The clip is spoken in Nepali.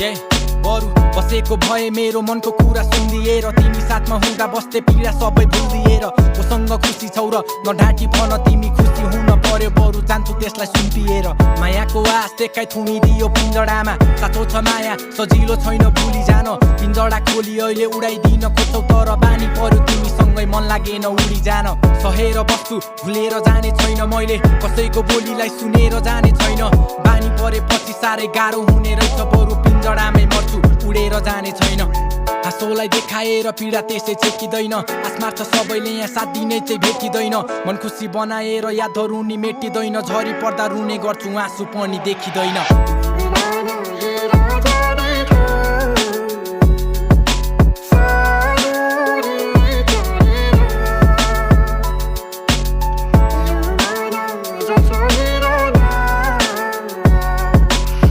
बरु बसेको भए मेरो मनको कुरा सुनिदिएर तिमी साथमा हुँदा बस्दै पीडा सबै भुलिदिएर कोसँग खुसी छौ र नढाँटी भन तिमी खुसी हुन पर्यो बरु जान्छु त्यसलाई सुम्पिएर मायाको आस देखाइ थुनिदियो पिञ्जडामा साँचो छ माया सजिलो छैन भुली जान पिञ्जडा खोली अहिले उडाइदिन खोज्छौ तर बानी पर्यो तिमीसँगै मन लागेन उडी जान सहेर बस्छु भुलेर जाने छैन मैले कसैको बोलीलाई सुनेर जाने छैन बानी परेपछि साह्रै गाह्रो हुने रहेछ बरु पिञ्जडामै मर्छु उडेर जाने छैन हाँसोलाई देखाएर पीडा त्यसै छेकिँदैन आसमार छ सबैले यहाँ साथ दिने चाहिँ भेटिँदैन मन खुसी बनाएर यादहरू नि मेटिँदैन झरी पर्दा रुने गर्छु आँसु पनि देखिँदैन